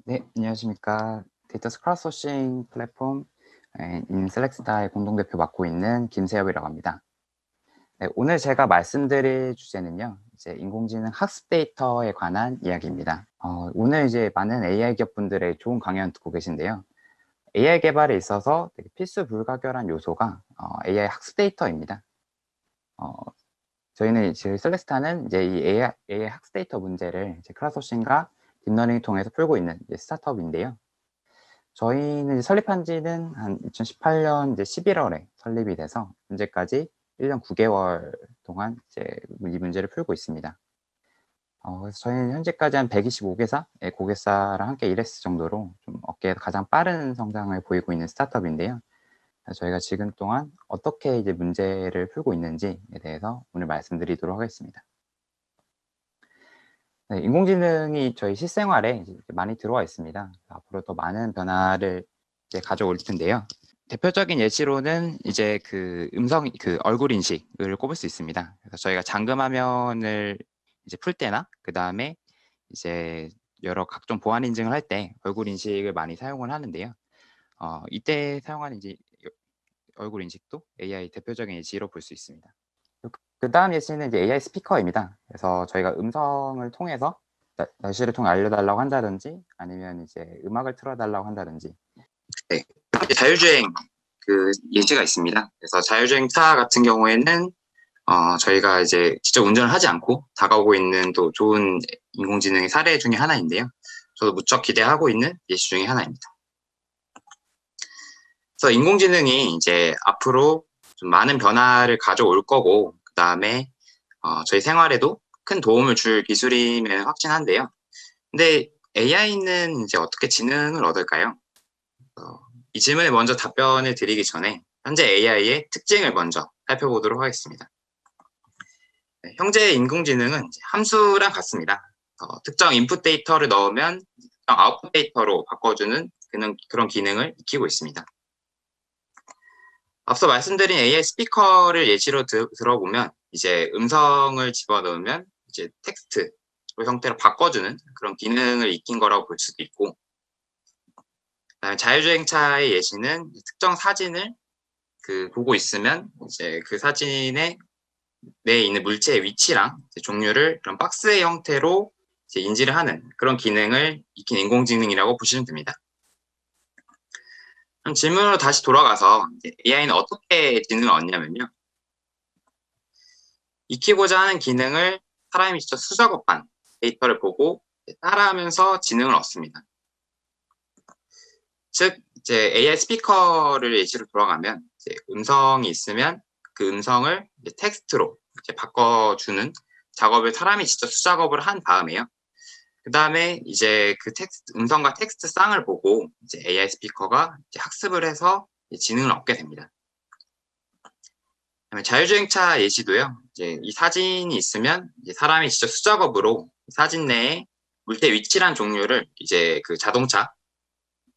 네, 안녕하십니까. 데이터 크라우드소싱 플랫폼 인셀렉스타의 공동대표 맡고 있는 김세엽이라고 합니다. 네, 오늘 제가 말씀드릴 주제는요, 이제 인공지능 학습 데이터에 관한 이야기입니다. 오늘 이제 많은 AI 기업분들의 좋은 강연 듣고 계신데요. AI 개발에 있어서 되게 필수 불가결한 요소가 AI 학습 데이터입니다. 어, 저희는 이제 셀렉스타는 이제 이 AI 학습 데이터 문제를 이제 크라우드소싱과 딥러닝을 통해서 풀고 있는 이제 스타트업인데요. 저희는 설립한 지는 한 2018년 이제 11월에 설립이 돼서 현재까지 1년 9개월 동안 이제 이 문제를 풀고 있습니다. 그래서 저희는 현재까지 한 125개사의 고객사랑 함께 일했을 정도로 좀 업계에서 가장 빠른 성장을 보이고 있는 스타트업인데요. 저희가 지금 동안 어떻게 이제 문제를 풀고 있는지에 대해서 오늘 말씀드리도록 하겠습니다. 네, 인공지능이 저희 실생활에 이제 많이 들어와 있습니다. 앞으로 더 많은 변화를 이제 가져올 텐데요. 대표적인 예시로는 이제 그 얼굴 인식을 꼽을 수 있습니다. 그래서 저희가 잠금 화면을 이제 풀 때나 그 다음에 이제 여러 각종 보안 인증을 할 때 얼굴 인식을 많이 사용을 하는데요. 이때 사용하는 이제 얼굴 인식도 AI 대표적인 예시로 볼 수 있습니다. 그 다음 예시는 이제 AI 스피커입니다. 그래서 저희가 음성을 통해서 날씨를 통해 알려달라고 한다든지 아니면 이제 음악을 틀어달라고 한다든지. 네, 자율주행 그 예시가 있습니다. 그래서 자율주행 차 같은 경우에는 저희가 이제 직접 운전을 하지 않고 다가오고 있는 또 좋은 인공지능의 사례 중에 하나인데요. 저도 무척 기대하고 있는 예시 중에 하나입니다. 그래서 인공지능이 이제 앞으로 좀 많은 변화를 가져올 거고, 그 다음에 저희 생활에도 큰 도움을 줄 기술임을 확신한데요. 근데 AI는 이제 어떻게 지능을 얻을까요? 이 질문에 먼저 답변을 드리기 전에 현재 AI의 특징을 먼저 살펴보도록 하겠습니다. 네, 현재 인공지능은 이제 함수랑 같습니다. 특정 인풋 데이터를 넣으면 특정 아웃풋 데이터로 바꿔주는 그런 기능을 익히고 있습니다. 앞서 말씀드린 AI 스피커를 예시로 들어보면 이제 음성을 집어넣으면 이제 텍스트 형태로 바꿔주는 그런 기능을 익힌 거라고 볼 수도 있고, 그다음에 자율주행차의 예시는 특정 사진을 보고 있으면 이제 그 사진에 내에 있는 물체의 위치랑 종류를 그런 박스의 형태로 이제 인지를 하는 그런 기능을 익힌 인공지능이라고 보시면 됩니다. 그럼 질문으로 다시 돌아가서 AI는 어떻게 지능을 얻냐면요. 익히고자 하는 기능을 사람이 직접 수작업한 데이터를 보고 따라하면서 지능을 얻습니다. 즉, 이제 AI 스피커를 예시로 돌아가면 이제 음성이 있으면 그 음성을 이제 텍스트로 이제 바꿔주는 작업을 사람이 직접 수작업을 한 다음에요. 그 다음에 이제 그 음성과 텍스트 쌍을 보고 이제 AI 스피커가 이제 학습을 해서 지능을 얻게 됩니다. 그다음에 자율주행차 예시도요. 이제 이 사진이 있으면 이제 사람이 직접 수작업으로 사진 내에 물체 위치란 종류를 이제 그 자동차,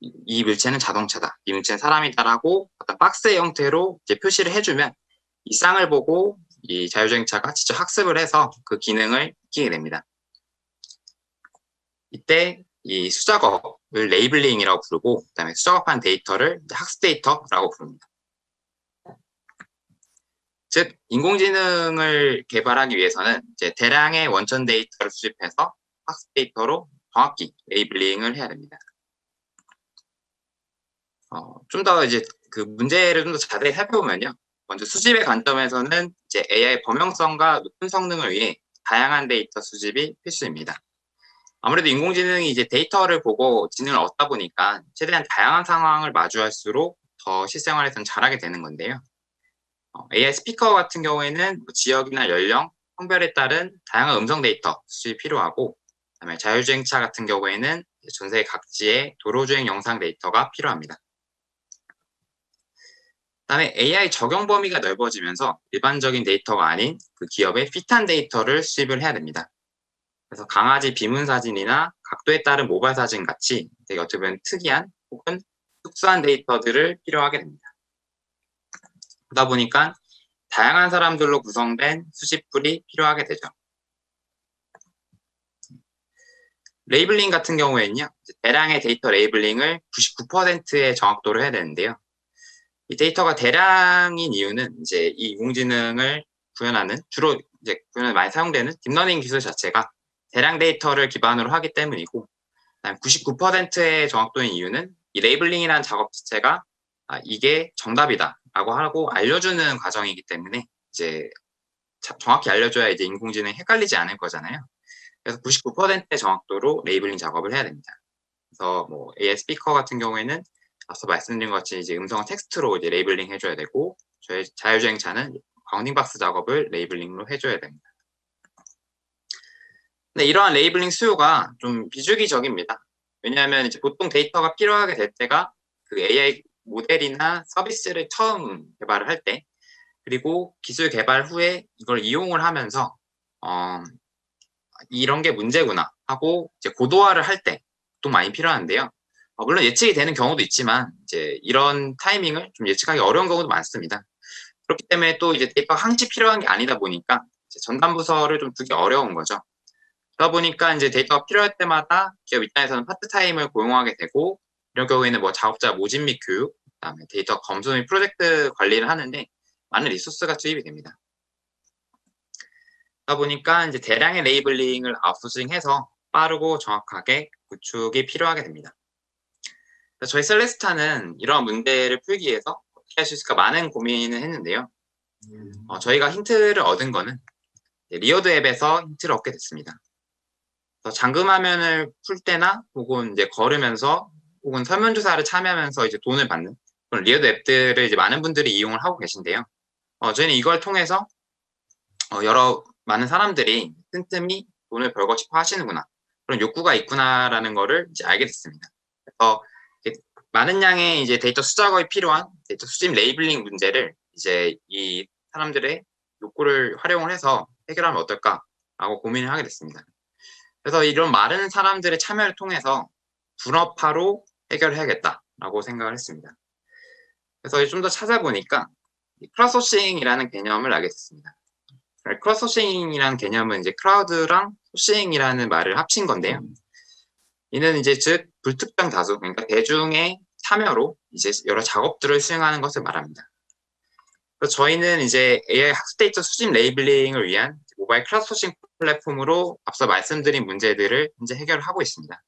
이 물체는 자동차다, 이 물체는 사람이다라고 어떤 박스의 형태로 이제 표시를 해주면 이 쌍을 보고 이 자율주행차가 직접 학습을 해서 그 기능을 익히게 됩니다. 이때 이 수작업을 레이블링이라고 부르고, 그다음에 수작업한 데이터를 학습 데이터라고 부릅니다. 즉, 인공지능을 개발하기 위해서는 이제 대량의 원천 데이터를 수집해서 학습 데이터로 정확히 레이블링을 해야 됩니다. 좀 더 이제 그 문제를 좀 더 자세히 살펴보면요. 먼저 수집의 관점에서는 이제 AI 범용성과 높은 성능을 위해 다양한 데이터 수집이 필수입니다. 아무래도 인공지능이 이제 데이터를 보고 지능을 얻다 보니까 최대한 다양한 상황을 마주할수록 더 실생활에서는 잘하게 되는 건데요. AI 스피커 같은 경우에는 지역이나 연령, 성별에 따른 다양한 음성 데이터 수집이 필요하고, 그다음에 자율주행차 같은 경우에는 전 세계 각지의 도로주행 영상 데이터가 필요합니다. 그다음에 AI 적용 범위가 넓어지면서 일반적인 데이터가 아닌 그 기업의 핏한 데이터를 수집을 해야 됩니다. 그래서 강아지 비문 사진이나 각도에 따른 모발 사진 같이 되게 어떻게 보면 특이한 혹은 특수한 데이터들을 필요하게 됩니다. 그러다 보니까 다양한 사람들로 구성된 수집풀이 필요하게 되죠. 레이블링 같은 경우에는요, 대량의 데이터 레이블링을 99%의 정확도로 해야 되는데요. 이 데이터가 대량인 이유는 이제 이 인공지능을 구현하는 주로 이제 구현에 많이 사용되는 딥러닝 기술 자체가 대량 데이터를 기반으로 하기 때문이고, 99%의 정확도인 이유는 이 레이블링이라는 작업 자체가 이게 정답이다라고 하고 알려주는 과정이기 때문에 이제 정확히 알려줘야 이제 인공지능이 헷갈리지 않을 거잖아요. 그래서 99%의 정확도로 레이블링 작업을 해야 됩니다. 그래서 뭐 AI 스피커 같은 경우에는 앞서 말씀드린 것 같이 이제 음성을 텍스트로 이제 레이블링 해줘야 되고, 저희 자율주행차는 바운딩 박스 작업을 레이블링으로 해줘야 됩니다. 근데 이러한 레이블링 수요가 좀 비주기적입니다. 왜냐하면 이제 보통 데이터가 필요하게 될 때가 그 AI 모델이나 서비스를 처음 개발을 할 때, 그리고 기술 개발 후에 이걸 이용을 하면서 이런 게 문제구나 하고 이제 고도화를 할 때 또 많이 필요한데요. 물론 예측이 되는 경우도 있지만 이제 이런 타이밍을 좀 예측하기 어려운 경우도 많습니다. 그렇기 때문에 또 이제 데이터가 항시 필요한 게 아니다 보니까 이제 전담 부서를 좀 두기 어려운 거죠. 그러다 보니까 이제 데이터가 필요할 때마다 기업 입장에서는 파트타임을 고용하게 되고, 이런 경우에는 뭐 작업자 모집 및 교육, 그다음에 데이터 검수 및 프로젝트 관리를 하는데 많은 리소스가 투입이 됩니다. 그러다 보니까 이제 대량의 레이블링을 아웃소싱해서 빠르고 정확하게 구축이 필요하게 됩니다. 저희 셀레스타는 이러한 문제를 풀기 위해서 어떻게 할 수 있을까 많은 고민을 했는데요. 저희가 힌트를 얻은 거는 리오드 앱에서 힌트를 얻게 됐습니다. 잠금 화면을 풀 때나 혹은 이제 걸으면서 혹은 설문조사를 참여하면서 이제 돈을 받는 그런 리오드 앱들을 이제 많은 분들이 이용을 하고 계신데요. 저희는 이걸 통해서 여러 많은 사람들이 틈틈이 돈을 벌고 싶어 하시는구나, 그런 욕구가 있구나라는 거를 이제 알게 됐습니다. 그래서 많은 양의 이제 데이터 수작업이 필요한 데이터 수집 레이블링 문제를 이제 이 사람들의 욕구를 활용을 해서 해결하면 어떨까라고 고민을 하게 됐습니다. 그래서 이런 많은 사람들의 참여를 통해서 분업화로 해결해야겠다라고 생각을 했습니다. 그래서 좀 더 찾아보니까 크라우드소싱이라는 개념을 알게 됐습니다. 크라우드소싱이라는 개념은 이제 크라우드랑 소싱이라는 말을 합친 건데요. 이는 이제 즉 불특정 다수, 그러니까 대중의 참여로 이제 여러 작업들을 수행하는 것을 말합니다. 그래서 저희는 이제 AI 학습 데이터 수집 레이블링을 위한 모바일 크라우드소싱 플랫폼으로 앞서 말씀드린 문제들을 현재 해결을 하고 있습니다.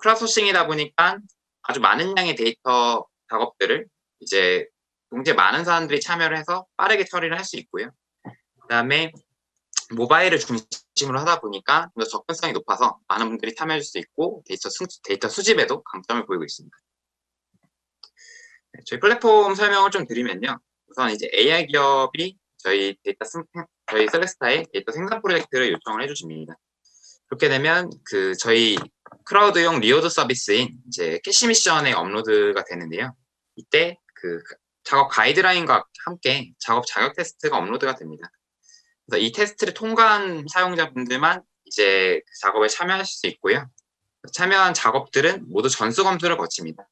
크라우드소싱이다 보니까 아주 많은 양의 데이터 작업들을 이제 동시에 많은 사람들이 참여를 해서 빠르게 처리를 할 수 있고요. 그다음에 모바일을 중심으로 하다 보니까 좀 더 접근성이 높아서 많은 분들이 참여할 수 있고 데이터 수집에도 강점을 보이고 있습니다. 저희 플랫폼 설명을 좀 드리면요. 우선 이제 AI 기업이 저희 셀레스타의 데이터 생산 프로젝트를 요청을 해주십니다. 그렇게 되면 저희 크라우드용 리오드 서비스인 이제 캐시 미션에 업로드가 되는데요. 이때 작업 가이드라인과 함께 작업 자격 테스트가 업로드가 됩니다. 그래서 이 테스트를 통과한 사용자분들만 이제 작업에 참여하실 수 있고요. 참여한 작업들은 모두 전수 검수를 거칩니다.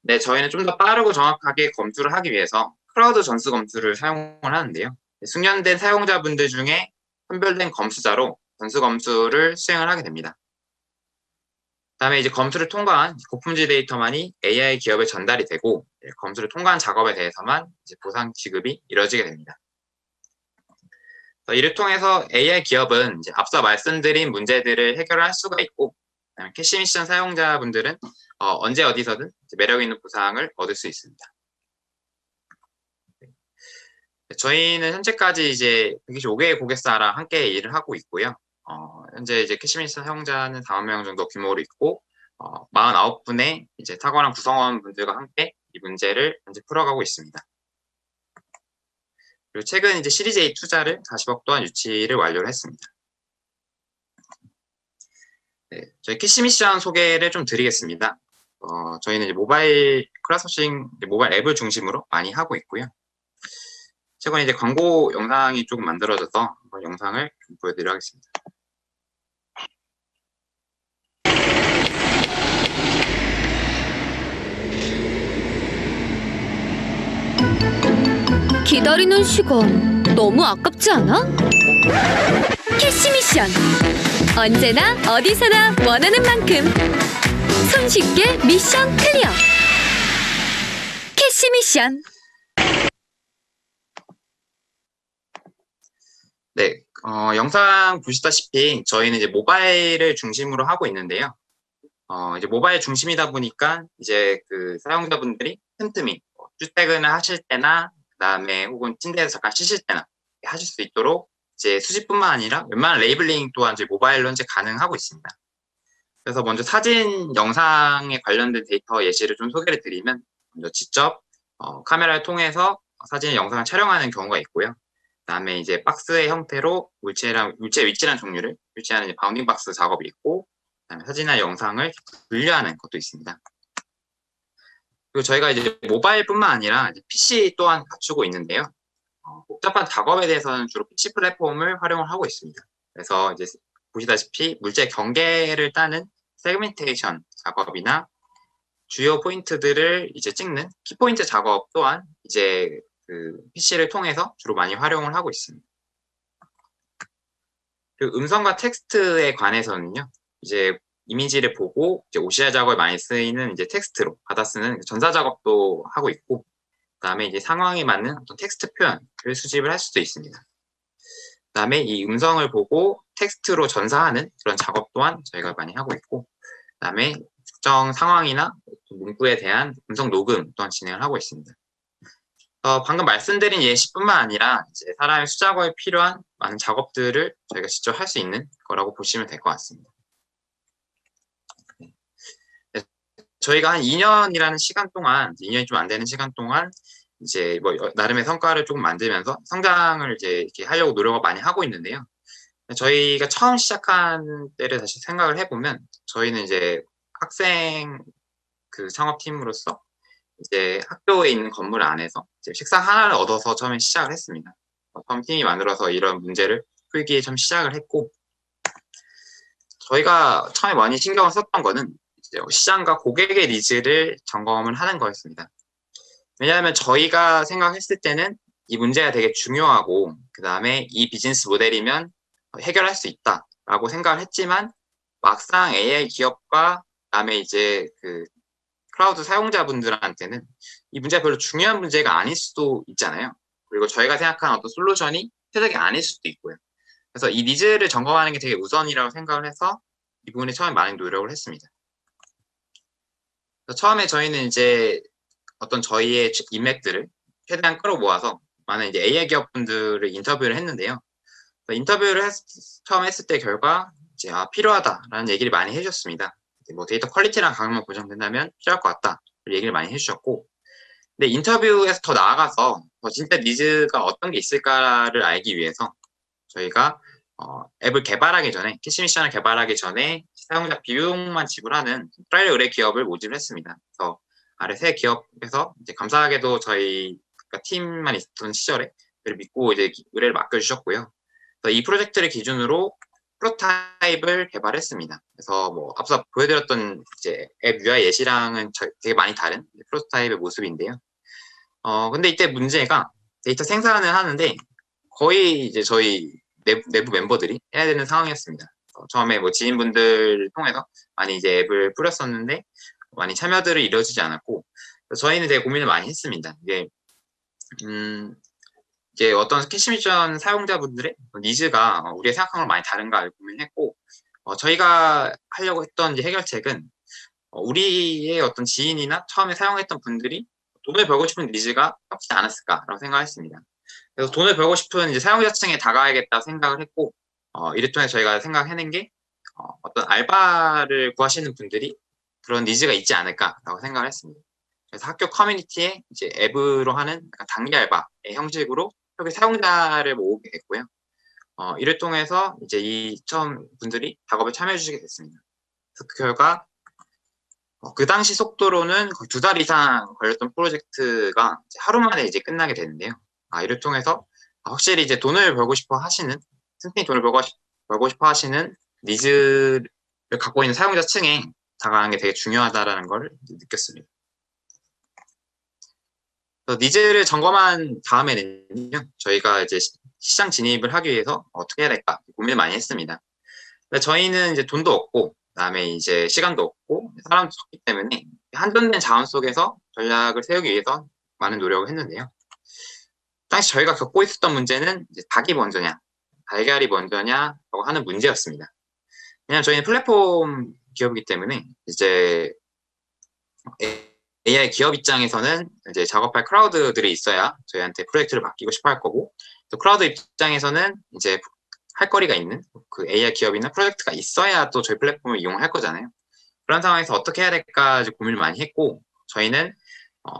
네, 저희는 좀 더 빠르고 정확하게 검수를 하기 위해서 크라우드 전수 검수를 사용을 하는데요. 숙련된 사용자분들 중에 선별된 검수자로 전수 검수를 수행을 하게 됩니다. 그다음에 이제 검수를 통과한 고품질 데이터만이 AI 기업에 전달이 되고, 검수를 통과한 작업에 대해서만 이제 보상 지급이 이루어지게 됩니다. 이를 통해서 AI 기업은 이제 앞서 말씀드린 문제들을 해결할 수가 있고, 캐시 미션 사용자분들은 언제 어디서든 매력 있는 보상을 얻을 수 있습니다. 저희는 현재까지 이제 125개의 고객사랑 함께 일을 하고 있고요. 현재 이제 캐시 미션 사용자는 4만 명 정도 규모로 있고, 49분의 이제 탁월한 구성원분들과 함께 이 문제를 현재 풀어가고 있습니다. 그리고 최근 이제 시리즈 A 투자를 40억 동안 유치를 완료를 했습니다. 네, 저희 캐시 미션 소개를 좀 드리겠습니다. 저희는 이제 모바일 크라우드소싱 모바일 앱을 중심으로 많이 하고 있고요. 최근에 이제 광고 영상이 조금 만들어져서 영상을 좀 보여드리도록 하겠습니다. 기다리는 시간 너무 아깝지 않아? 캐시 미션 언제나 어디서나 원하는 만큼 손쉽게 미션 클리어. 캐시 미션. 네, 영상 보시다시피 저희는 이제 모바일을 중심으로 하고 있는데요. 이제 모바일 중심이다 보니까 이제 그 사용자분들이 틈틈이 출퇴근을 하실 때나 그다음에 혹은 침대에서 잠깐 쉬실 때나 하실 수 있도록 이제 수집뿐만 아니라 웬만한 레이블링 또한 이제 모바일로 현재 가능하고 있습니다. 그래서 먼저 사진, 영상에 관련된 데이터 예시를 좀 소개를 드리면 먼저 직접 카메라를 통해서 사진, 영상을 촬영하는 경우가 있고요. 그다음에 이제 박스의 형태로 물체의 위치란 종류를 표시하는 이제 바운딩 박스 작업이 있고, 그다음에 사진이나 영상을 분류하는 것도 있습니다. 그리고 저희가 이제 모바일뿐만 아니라 이제 PC 또한 갖추고 있는데요. 복잡한 작업에 대해서는 주로 PC 플랫폼을 활용을 하고 있습니다. 그래서 이제 보시다시피 물체 경계를 따는 세그멘테이션 작업이나 주요 포인트들을 이제 찍는 키포인트 작업 또한 이제 그 PC를 통해서 주로 많이 활용을 하고 있습니다. 그리고 음성과 텍스트에 관해서는요, 이제 이미지를 보고 이제 OCR 작업에 많이 쓰이는 이제 텍스트로 받아 쓰는 전사 작업도 하고 있고, 그다음에 이제 상황에 맞는 어떤 텍스트 표현을 수집을 할 수도 있습니다. 그다음에 이 음성을 보고 텍스트로 전사하는 그런 작업 또한 저희가 많이 하고 있고, 그다음에 특정 상황이나 문구에 대한 음성 녹음 또한 진행을 하고 있습니다. 방금 말씀드린 예시뿐만 아니라 이제 사람의 수작업에 필요한 많은 작업들을 저희가 직접 할 수 있는 거라고 보시면 될 것 같습니다. 네. 저희가 한 2년이라는 시간 동안, 2년이 좀 안 되는 시간 동안 이제 뭐 나름의 성과를 조금 만들면서 성장을 이제 이렇게 하려고 노력을 많이 하고 있는데요. 저희가 처음 시작한 때를 다시 생각을 해보면 저희는 이제 학생 그 창업팀으로서 이제 학교에 있는 건물 안에서 이제 책상 하나를 얻어서 처음에 시작을 했습니다. 처음 팀이 만들어서 이런 문제를 풀기에 좀 시작을 했고, 저희가 처음에 많이 신경을 썼던 거는 이제 시장과 고객의 니즈를 점검을 하는 거였습니다. 왜냐하면 저희가 생각했을 때는 이 문제가 되게 중요하고, 그 다음에 이 비즈니스 모델이면 해결할 수 있다라고 생각을 했지만, 막상 AI 기업과 그다음에 이제 그 클라우드 사용자분들한테는 이 문제가 별로 중요한 문제가 아닐 수도 있잖아요. 그리고 저희가 생각하는 어떤 솔루션이 최적이 아닐 수도 있고요. 그래서 이 니즈를 점검하는 게 되게 우선이라고 생각을 해서 이 부분에 처음에 많은 노력을 했습니다. 처음에 저희는 이제 어떤 저희의 인맥들을 최대한 끌어모아서 많은 이제 AI 기업분들을 인터뷰를 했는데요. 인터뷰를 처음 했을 때 결과 이제 필요하다라는 얘기를 많이 해주셨습니다. 뭐 데이터 퀄리티랑 가격만 보장된다면 필요할 것 같다 얘기를 많이 해주셨고, 근데 인터뷰에서 더 나아가서 더 진짜 니즈가 어떤 게 있을까를 알기 위해서 저희가 앱을 개발하기 전에, 캐시 미션을 개발하기 전에 사용자 비용만 지불하는 트라이얼 의뢰 기업을 모집을 했습니다. 그래서 아래 세 기업에서 이제 감사하게도 저희 팀만 있던 시절에 저를 믿고 이제 의뢰를 맡겨주셨고요. 그래서 이 프로젝트를 기준으로 프로토타입을 개발했습니다. 그래서 뭐 앞서 보여드렸던 이제 앱 UI 예시랑은 되게 많이 다른 프로토타입의 모습인데요. 근데 이때 문제가 데이터 생산을 하는데 거의 이제 저희 내부 멤버들이 해야 되는 상황이었습니다. 처음에 뭐 지인분들 통해서 많이 이제 앱을 뿌렸었는데 많이 참여들이 이루어지지 않았고, 저희는 되게 고민을 많이 했습니다. 이게 어떤 캐시 미션 사용자분들의 니즈가 우리가 생각한 걸 많이 다른가 고민했고, 저희가 하려고 했던 이제 해결책은 우리의 어떤 지인이나 처음에 사용했던 분들이 돈을 벌고 싶은 니즈가 합치지 않았을까라고 생각했습니다. 그래서 돈을 벌고 싶은 이제 사용자층에 다가가야겠다 생각을 했고, 이를 통해 저희가 생각해낸 게 어떤 알바를 구하시는 분들이 그런 니즈가 있지 않을까라고 생각을 했습니다. 그래서 학교 커뮤니티에 이제 앱으로 하는 단기 알바의 형식으로 학교 사용자를 모으게 됐고요. 이를 통해서 이제 이 처음 분들이 작업에 참여해 주시게 됐습니다. 그래서 그 결과 그 당시 속도로는 거의 2달 이상 걸렸던 프로젝트가 이제 하루 만에 이제 끝나게 되는데요. 이를 통해서 확실히 이제 돈을 벌고 싶어 하시는, 틈틈이 돈을 벌고 싶어 하시는 니즈를 갖고 있는 사용자층에 다가가는 게 되게 중요하다라는 걸 느꼈습니다. 그래서 니즈를 점검한 다음에는요, 저희가 이제 시장 진입을 하기 위해서 어떻게 해야 될까 고민을 많이 했습니다. 근데 저희는 이제 돈도 없고, 그다음에 이제 시간도 없고, 사람도 적기 때문에 한정된 자원 속에서 전략을 세우기 위해서 많은 노력을 했는데요. 당시 저희가 겪고 있었던 문제는 이제 닭이 먼저냐, 달걀이 먼저냐라고 하는 문제였습니다. 왜냐하면 저희는 플랫폼 기업이기 때문에 이제 AI 기업 입장에서는 이제 작업할 크라우드들이 있어야 저희한테 프로젝트를 맡기고 싶어 할 거고, 또 크라우드 입장에서는 이제 할 거리가 있는 그 AI 기업이나 프로젝트가 있어야 또 저희 플랫폼을 이용할 거잖아요. 그런 상황에서 어떻게 해야 될까 고민을 많이 했고, 저희는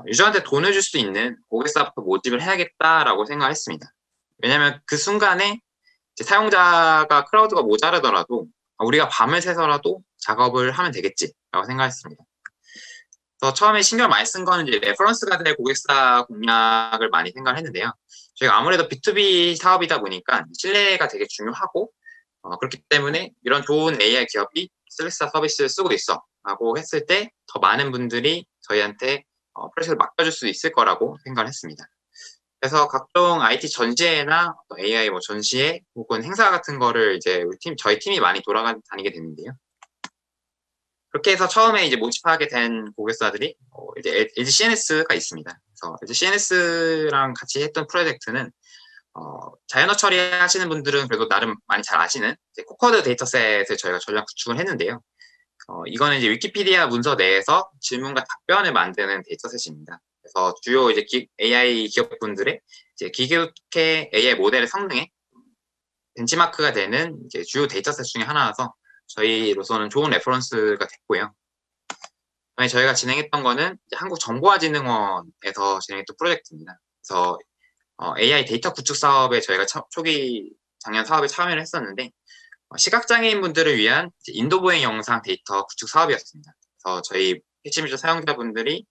유저한테 돈을 줄 수 있는 고객사부터 모집을 해야겠다라고 생각을 했습니다. 왜냐하면 그 순간에 이제 사용자가 크라우드가 모자르더라도 우리가 밤을 새서라도 작업을 하면 되겠지라고 생각했습니다. 그래서 처음에 신경 많이 쓴 거는 이제 레퍼런스가 될 고객사 공략을 많이 생각을 했는데요. 저희가 아무래도 B2B 사업이다 보니까 신뢰가 되게 중요하고, 그렇기 때문에 이런 좋은 AI 기업이 슬랙스타 서비스를 쓰고 있어 라고 했을 때 더 많은 분들이 저희한테 프로젝트를 맡겨줄 수 있을 거라고 생각을 했습니다. 그래서 각종 IT 전시회나 AI 뭐 전시회 혹은 행사 같은 거를 이제 저희 팀이 많이 돌아다니게 됐는데요. 그렇게 해서 처음에 이제 모집하게 된 고객사들이 이제 LG CNS가 있습니다. 그래서 LG CNS랑 같이 했던 프로젝트는 자연어 처리하시는 분들은 그래도 나름 많이 잘 아시는 코커드 데이터셋을 저희가 전략 구축을 했는데요. 이거는 이제 위키피디아 문서 내에서 질문과 답변을 만드는 데이터셋입니다. 그래서 주요 이제 AI 기업분들의 이제 기계국회 AI 모델의 성능에 벤치마크가 되는 이제 주요 데이터셋 중에 하나라서 저희로서는 좋은 레퍼런스가 됐고요. 저희가 진행했던 거는 한국정보화진흥원에서 진행했던 프로젝트입니다. 그래서 AI 데이터 구축 사업에 저희가 초기 작년 사업에 참여를 했었는데, 시각장애인 분들을 위한 인도보행 영상 데이터 구축 사업이었습니다. 그래서 저희 핵심 유저 사용자분들이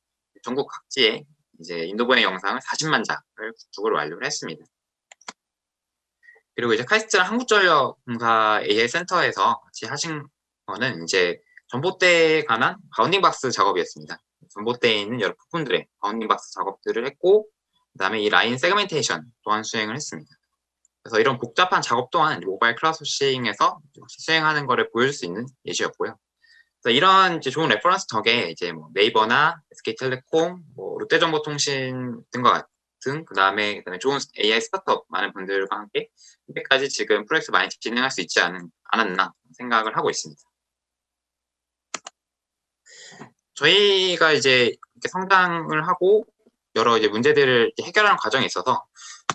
전국 각지에 이제 인도보행 영상을 40만 장을 구축을 완료를 했습니다. 그리고 이제 카이스트랑 한국전력공사 AI 센터에서 같이 하신 거는 이제 전봇대에 관한 바운딩 박스 작업이었습니다. 전봇대에 있는 여러 부품들의 바운딩 박스 작업들을 했고, 그다음에 이 라인 세그멘테이션 또한 수행을 했습니다. 그래서 이런 복잡한 작업 또한 모바일 크라우드소싱에서 수행하는 것을 보여줄 수 있는 예시였고요. 그래서 이런 이제 좋은 레퍼런스 덕에 이제 뭐 네이버나 SK텔레콤, 뭐 롯데정보통신 등과 같은 그다음에 좋은 AI 스타트업 많은 분들과 함께 현재까지 지금 프로젝트 많이 진행할 수 있지 않았나 생각을 하고 있습니다. 저희가 이제 이렇게 성장을 하고 여러 이제 문제들을 해결하는 과정에 있어서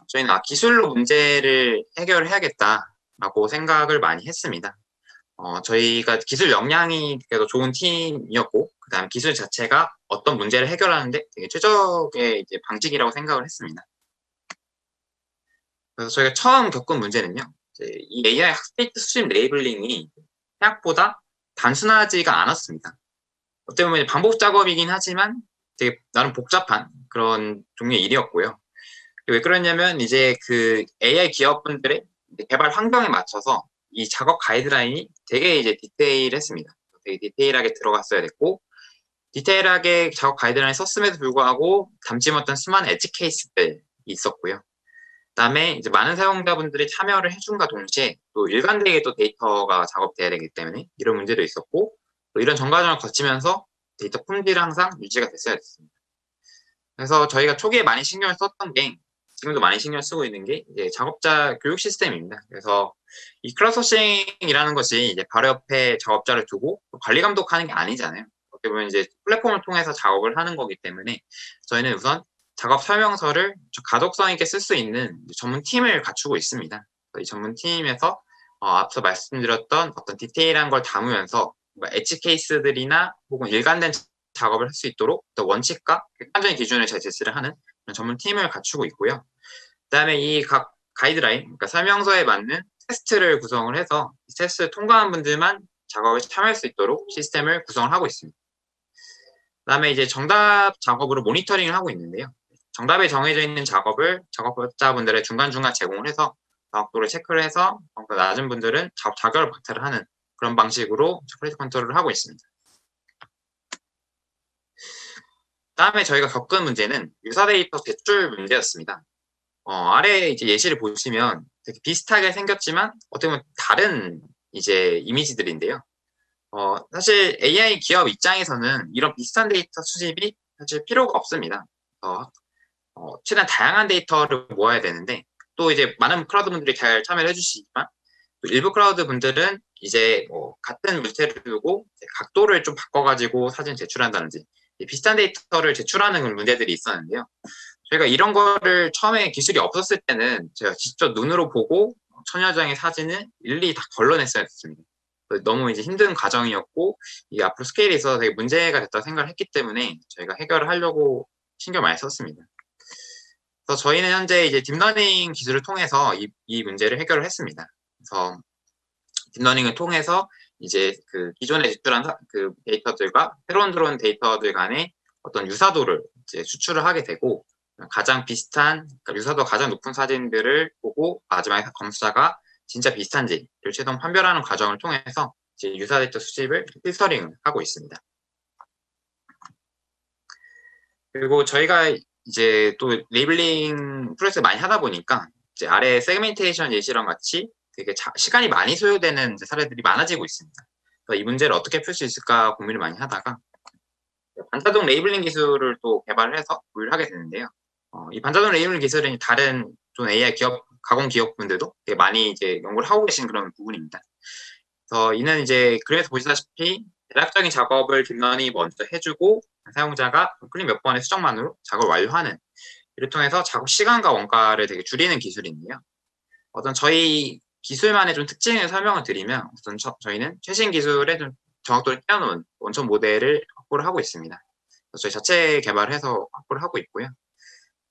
저희는 기술로 문제를 해결을 해야겠다라고 생각을 많이 했습니다. 저희가 기술 역량이 그래도 좋은 팀이었고, 그 다음에 기술 자체가 어떤 문제를 해결하는데 되게 최적의 이제 방식이라고 생각을 했습니다. 그래서 저희가 처음 겪은 문제는요, 이 AI 학스테이트 수집 레이블링이 생각보다 단순하지가 않았습니다. 어떻게 보면 반복 작업이긴 하지만 되게 나름 복잡한 그런 종류의 일이었고요. 왜 그러냐면 이제 그 AI 기업분들의 개발 환경에 맞춰서 이 작업 가이드라인이 되게 이제 디테일했습니다. 되게 디테일하게 들어갔어야 됐고, 디테일하게 작업 가이드라인을 썼음에도 불구하고 담지 못한 수많은 엣지 케이스들이 있었고요. 그다음에 이제 많은 사용자분들이 참여를 해준과 동시에 또 일관되게 또 데이터가 작업돼야 되기 때문에 이런 문제도 있었고, 또 이런 전 과정을 거치면서 데이터 품질은 항상 유지가 됐어야 됐습니다. 그래서 저희가 초기에 많이 신경을 썼던 게, 지금도 많이 신경 쓰고 있는 게 이제 작업자 교육 시스템입니다. 그래서 이 크라우드소싱이라는 것이 이제 바로 옆에 작업자를 두고 관리 감독하는 게 아니잖아요. 어떻게 보면 이제 플랫폼을 통해서 작업을 하는 거기 때문에 저희는 우선 작업 설명서를 가독성 있게 쓸 수 있는 전문 팀을 갖추고 있습니다. 이 전문 팀에서 앞서 말씀드렸던 어떤 디테일한 걸 담으면서 엣지 케이스들이나 혹은 일관된 작업을 할 수 있도록 또 원칙과 객관적인 기준을 잘 제시를 하는 전문 팀을 갖추고 있고요. 그다음에 이 각 가이드라인, 그러니까 설명서에 맞는 테스트를 구성을 해서 테스트를 통과한 분들만 작업에 참여할 수 있도록 시스템을 구성을 하고 있습니다. 그다음에 이제 정답 작업으로 모니터링을 하고 있는데요. 정답에 정해져 있는 작업을 작업자분들의 중간중간 제공을 해서 정확도를 체크를 해서 낮은 분들은 작업 자결을 박탈을 하는 그런 방식으로 퀄리티 컨트롤을 하고 있습니다. 다음에 저희가 겪은 문제는 유사 데이터 대출 문제였습니다. 아래 이제 예시를 보시면 되게 비슷하게 생겼지만 어떻게 보면 다른 이제 이미지들인데요. 사실 AI 기업 입장에서는 이런 비슷한 데이터 수집이 사실 필요가 없습니다. 최대한 다양한 데이터를 모아야 되는데, 또 이제 많은 클라우드 분들이 잘 참여를 해주시지만, 또 일부 클라우드 분들은 이제 같은 물체를 두고 각도를 좀 바꿔가지고 사진 제출한다든지, 비슷한 데이터를 제출하는 그런 문제들이 있었는데요. 저희가 이런 거를 처음에 기술이 없었을 때는 제가 직접 눈으로 보고 천여 장의 사진을 일일이 다 걸러냈어야 했습니다. 너무 이제 힘든 과정이었고, 이게 앞으로 스케일이 있어서 되게 문제가 됐다고 생각을 했기 때문에 저희가 해결을 하려고 신경 많이 썼습니다. 그래서 저희는 현재 이제 딥러닝 기술을 통해서 이 문제를 해결을 했습니다. 그래서 딥러닝을 통해서 이제 그 기존에 제출한 그 데이터들과 새로운 들어온 데이터들 간의 어떤 유사도를 이제 수출을 하게 되고, 가장 비슷한, 그러니까 유사도 가장 높은 사진들을 보고 마지막에 검수자가 진짜 비슷한지를 최종 판별하는 과정을 통해서 이제 유사 데이터 수집을 필터링을 하고 있습니다. 그리고 저희가 이제 또 레이블링 프로젝트 많이 하다 보니까 이제 아래 세그멘테이션 예시랑 같이 되게 시간이 많이 소요되는 사례들이 많아지고 있습니다. 그래서 이 문제를 어떻게 풀 수 있을까 고민을 많이 하다가 반자동 레이블링 기술을 또 개발을 해서 도입을 하게 되는데요. 이 반자동 레이블링 기술은 다른 좀 AI 기업, 가공 기업분들도 되게 많이 이제 연구를 하고 계신 그런 부분입니다. 그래서 이는 이제 그래서 보시다시피 대략적인 작업을 딥러닝이 먼저 해주고 사용자가 클릭 몇 번의 수정만으로 작업을 완료하는, 이를 통해서 작업 시간과 원가를 되게 줄이는 기술인데요. 어떤 저희 기술만의 좀 특징을 설명을 드리면, 우선 저희는 최신 기술에 좀 정확도를 띄워놓은 원천 모델을 확보를 하고 있습니다. 저희 자체 개발을 해서 확보를 하고 있고요.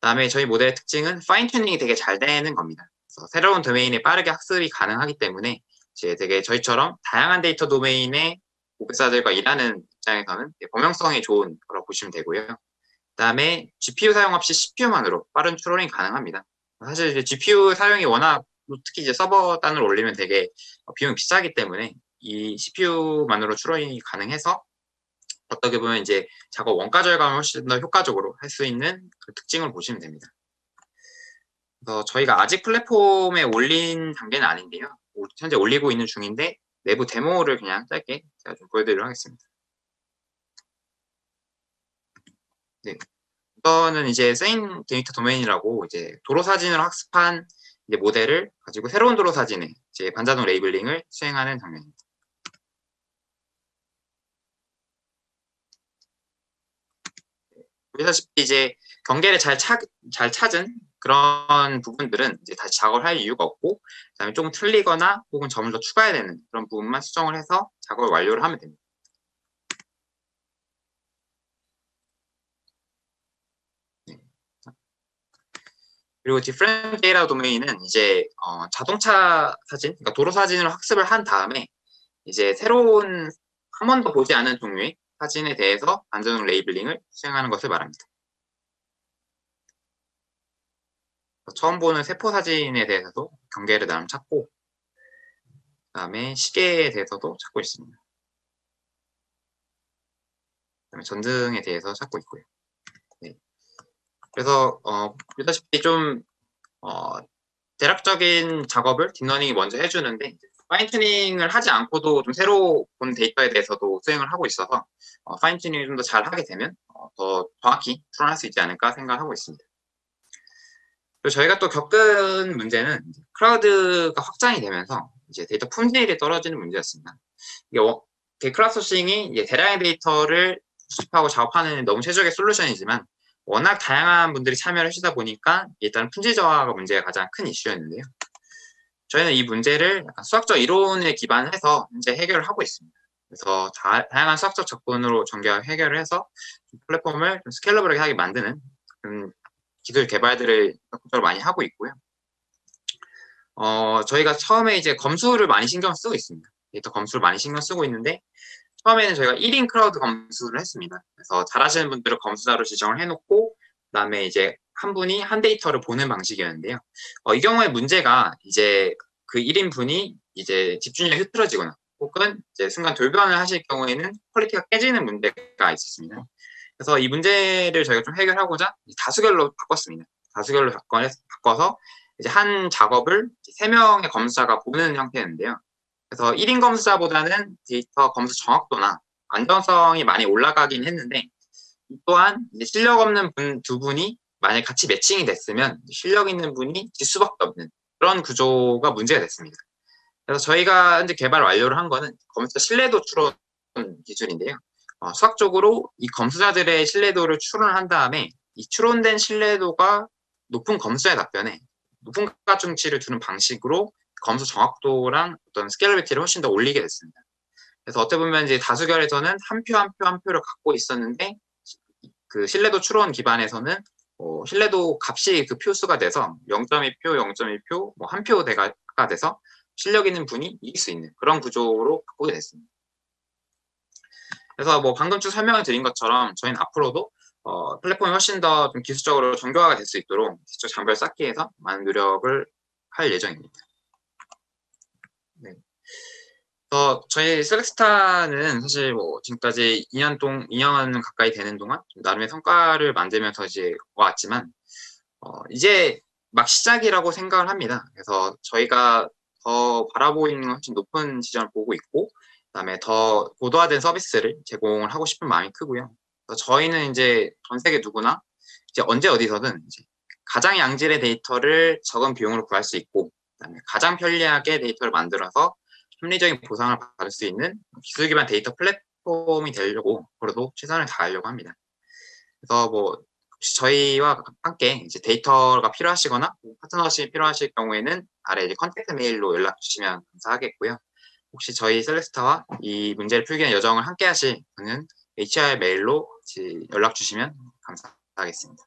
그다음에 저희 모델의 특징은 파인 튜닝이 되게 잘 되는 겁니다. 그래서 새로운 도메인에 빠르게 학습이 가능하기 때문에 이제 되게 저희처럼 다양한 데이터 도메인의 고객사들과 일하는 입장에서는 범용성이 좋은 거라고 보시면 되고요. 그다음에 GPU 사용 없이 CPU만으로 빠른 추론이 가능합니다. 사실 이제 GPU 사용이 워낙, 특히 이제 서버 단을 올리면 되게 비용이 비싸기 때문에 이 CPU만으로 추론이 가능해서 어떻게 보면 이제 작업 원가 절감을 훨씬 더 효과적으로 할 수 있는 그 특징을 보시면 됩니다. 그래서 저희가 아직 플랫폼에 올린 단계는 아닌데요. 현재 올리고 있는 중인데 내부 데모를 그냥 짧게 제가 좀 보여드리도록 하겠습니다. 네. 이거는 이제 세인 데이터 도메인이라고 이제 도로 사진을 학습한 이제 모델을 가지고 새로운 도로 사진에 이제 반자동 레이블링을 수행하는 장면입니다. 보시다시피 이제 경계를 잘 찾은 그런 부분들은 이제 다시 작업을 할 이유가 없고, 그다음에 조금 틀리거나 혹은 점을 더 추가해야 되는 그런 부분만 수정을 해서 작업을 완료를 하면 됩니다. 네. 그리고 디프런트 데이터 도메인은 이제 자동차 사진, 그러니까 도로 사진을 학습을 한 다음에 이제 새로운 한 번도 보지 않은 종류의 사진에 대해서 반자동 레이블링을 수행하는 것을 말합니다. 처음 보는 세포 사진에 대해서도 경계를 나름 찾고, 그다음에 시계에 대해서도 찾고 있습니다. 그다음에 전등에 대해서 찾고 있고요. 네. 그래서 보다시피 좀 대략적인 작업을 딥러닝이 먼저 해주는데, 파인 튜닝을 하지 않고도 좀 새로 본 데이터에 대해서도 수행을 하고 있어서 파인 튜닝을 좀 더 잘 하게 되면 더 정확히 추론할 수 있지 않을까 생각하고 있습니다. 그리고 저희가 또 겪은 문제는 클라우드가 확장이 되면서 이제 데이터 품질이 떨어지는 문제였습니다. 이게 크라우드소싱이 이제 대량의 데이터를 수집하고 작업하는 너무 최적의 솔루션이지만, 워낙 다양한 분들이 참여를 하시다 보니까 일단 품질 저하가 문제가 가장 큰 이슈였는데요. 저희는 이 문제를 약간 수학적 이론에 기반해서 현재 해결을 하고 있습니다. 그래서 다양한 수학적 접근으로 전개하고 해결을 해서 플랫폼을 좀 스케일러블하게 하게 만드는 기술 개발들을 적극적으로 많이 하고 있고요. 저희가 처음에 이제 검수를 많이 신경 쓰고 있습니다. 데이터 검수를 많이 신경 쓰고 있는데, 처음에는 저희가 1인 크라우드 검수를 했습니다. 그래서 잘하시는 분들을 검수자로 지정을 해놓고, 그다음에 이제 한 분이 한 데이터를 보는 방식이었는데요. 이 경우에 문제가 이제 그 1인 분이 이제 집중력이 흐트러지거나 혹은 이제 순간 돌변을 하실 경우에는 퀄리티가 깨지는 문제가 있었습니다. 그래서 이 문제를 저희가 좀 해결하고자 다수결로 바꿨습니다. 다수결로 바꿔서 이제 한 작업을 3명의 검사가 보는 형태였는데요. 그래서 1인 검수자보다는 데이터 검수 정확도나 안전성이 많이 올라가긴 했는데, 또한 이제 실력 없는 두 분이 만약 같이 매칭이 됐으면 실력 있는 분이 질 수밖에 없는 그런 구조가 문제가 됐습니다. 그래서 저희가 현재 개발 완료를 한 거는 검수자 신뢰도 추론 기술인데요. 수학적으로 이 검수자들의 신뢰도를 추론한 다음에 이 추론된 신뢰도가 높은 검수자의 답변에 높은 가중치를 두는 방식으로 검수 정확도랑 어떤 스케일러비티를 훨씬 더 올리게 됐습니다. 그래서 어떻게 보면 이제 다수결에서는 한 표 한 표를 갖고 있었는데, 그 신뢰도 추론 기반에서는 신뢰도 값이 그 표수가 돼서 0.2표, 0.1표, 뭐 한 표가 돼서 실력 있는 분이 이길 수 있는 그런 구조로 바꾸게 됐습니다. 그래서 뭐 방금 쭉 설명을 드린 것처럼 저희는 앞으로도 플랫폼이 훨씬 더 좀 기술적으로 정교화가 될 수 있도록 기술 장비를 쌓기 위해서 많은 노력을 할 예정입니다. 네. 저희 셀렉스타는 사실 뭐 지금까지 2년 가까이 되는 동안 나름의 성과를 만들면서 이제 왔지만, 이제 막 시작이라고 생각을 합니다. 그래서 저희가 더 바라보이는 훨씬 높은 지점을 보고 있고, 그다음에 더 고도화된 서비스를 제공을 하고 싶은 마음이 크고요. 그래서 저희는 이제 전 세계 누구나 이제 언제 어디서든 이제 가장 양질의 데이터를 적은 비용으로 구할 수 있고, 그다음에 가장 편리하게 데이터를 만들어서 합리적인 보상을 받을 수 있는 기술 기반 데이터 플랫폼이 되려고 앞으로도 최선을 다하려고 합니다. 그래서 뭐 혹시 저희와 함께 이제 데이터가 필요하시거나 파트너십이 필요하실 경우에는 아래 이제 컨택트 메일로 연락 주시면 감사하겠고요. 혹시 저희 셀렉스타와 이 문제를 풀기 위한 여정을 함께 하실 분은 HR 메일로 연락 주시면 감사하겠습니다.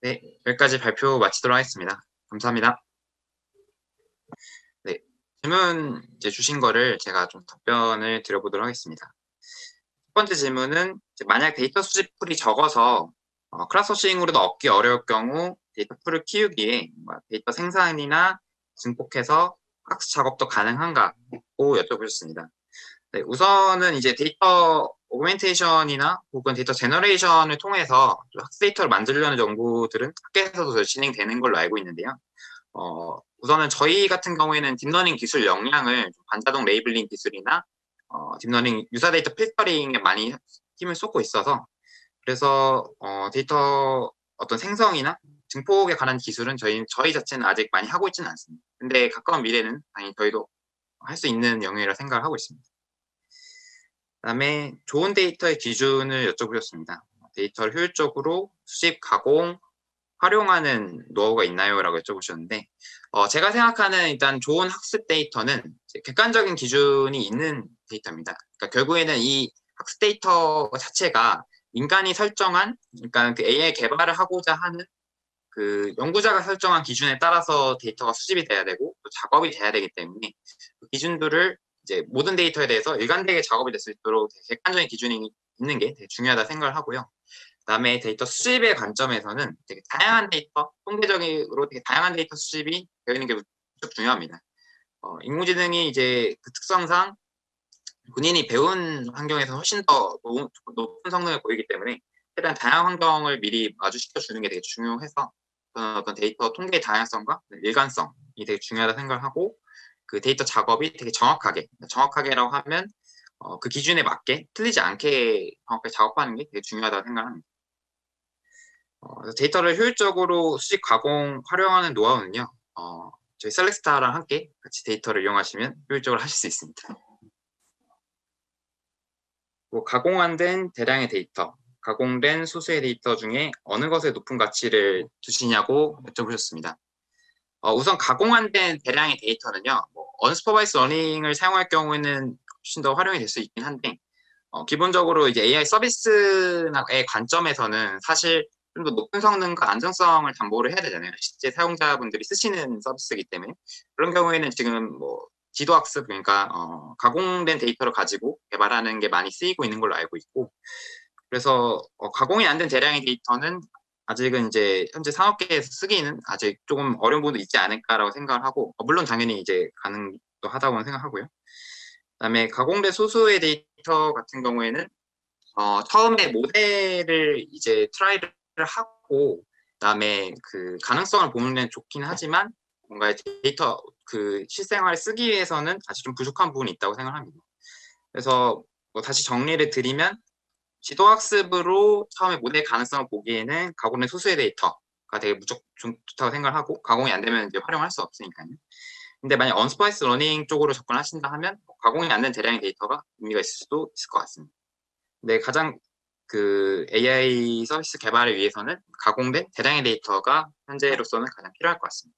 네, 여기까지 발표 마치도록 하겠습니다. 감사합니다. 네, 질문 이제 주신 거를 제가 좀 답변을 드려보도록 하겠습니다. 첫 번째 질문은 만약 데이터 수집 풀이 적어서 크라우드소싱으로도 얻기 어려울 경우 데이터 풀을 키우기에 데이터 생산이나 증폭해서 학습 작업도 가능한가고 여쭤보셨습니다. 네, 우선은 이제 데이터 오그멘테이션이나 혹은 데이터 제너레이션을 통해서 학습 데이터를 만들려는 연구들은 학계에서도 진행되는 걸로 알고 있는데요. 우선은 저희 같은 경우에는 딥러닝 기술 역량을 반자동 레이블링 기술이나 딥러닝 유사 데이터 필터링에 많이 힘을 쏟고 있어서, 그래서 데이터 어떤 생성이나 증폭에 관한 기술은 저희 자체는 아직 많이 하고 있지는 않습니다. 근데 가까운 미래는 당연히 저희도 할 수 있는 영역이라 생각을 하고 있습니다. 그다음에 좋은 데이터의 기준을 여쭤보셨습니다. 데이터를 효율적으로 수집, 가공, 활용하는 노하우가 있나요? 라고 여쭤보셨는데, 제가 생각하는 일단 좋은 학습 데이터는 객관적인 기준이 있는 데이터입니다. 그러니까 결국에는 이 학습 데이터 자체가 인간이 설정한, 그러니까 그 AI 개발을 하고자 하는 그 연구자가 설정한 기준에 따라서 데이터가 수집이 돼야 되고 또 작업이 돼야 되기 때문에 그 기준들을 이제 모든 데이터에 대해서 일관되게 작업이 될 수 있도록 객관적인 기준이 있는 게 되게 중요하다 생각을 하고요. 그다음에 데이터 수집의 관점에서는 되게 다양한 데이터, 통계적으로 되게 다양한 데이터 수집이 되어 있는 게 무척 중요합니다. 인공지능이 이제 그 특성상 본인이 배운 환경에서 훨씬 더 높은 성능을 보이기 때문에 최대한 다양한 환경을 미리 마주시켜 주는 게 되게 중요해서 저는 어떤 데이터 통계의 다양성과 일관성이 되게 중요하다 생각을 하고, 그 데이터 작업이 되게 정확하게라고 하면 그 기준에 맞게 틀리지 않게 정확하게 작업하는 게 되게 중요하다고 생각합니다. 데이터를 효율적으로 수집, 가공, 활용하는 노하우는요, 저희 셀렉스타랑 함께 같이 데이터를 이용하시면 효율적으로 하실 수 있습니다. 가공된 대량의 데이터, 가공된 소수의 데이터 중에 어느 것에 높은 가치를 두시냐고 여쭤보셨습니다. 우선 가공된 대량의 데이터는요, 언스퍼바이스 러닝을 사용할 경우에는 훨씬 더 활용이 될 수 있긴 한데, 기본적으로 이제 AI 서비스의 관점에서는 사실 좀 더 높은 성능과 안정성을 담보를 해야 되잖아요. 실제 사용자분들이 쓰시는 서비스이기 때문에. 그런 경우에는 지금 지도학습, 그러니까 가공된 데이터를 가지고 개발하는 게 많이 쓰이고 있는 걸로 알고 있고, 그래서 가공이 안 된 대량의 데이터는 아직은 이제 현재 산업계에서 쓰기는 아직 조금 어려운 부분도 있지 않을까라고 생각을 하고, 물론 당연히 이제 가능도 하다고 생각하고요. 그다음에 가공된 소수의 데이터 같은 경우에는 처음에 모델을 이제 트라이를 하고 그다음에 그 가능성을 보는 데는 좋긴 하지만 뭔가 데이터 그 실생활에 쓰기 위해서는 아직 좀 부족한 부분이 있다고 생각합니다. 그래서 뭐 다시 정리를 드리면 지도학습으로 처음에 모델 가능성을 보기에는 가공된 소수의 데이터가 되게 무조건 좋다고 생각하고 가공이 안 되면 이제 활용할 수 없으니까요. 근데 만약 언스퍼바이스 러닝 쪽으로 접근하신다 하면 가공이 안 된 대량의 데이터가 의미가 있을 수도 있을 것 같습니다. 근데 가장 그 AI 서비스 개발을 위해서는 가공된 대량의 데이터가 현재로서는 가장 필요할 것 같습니다.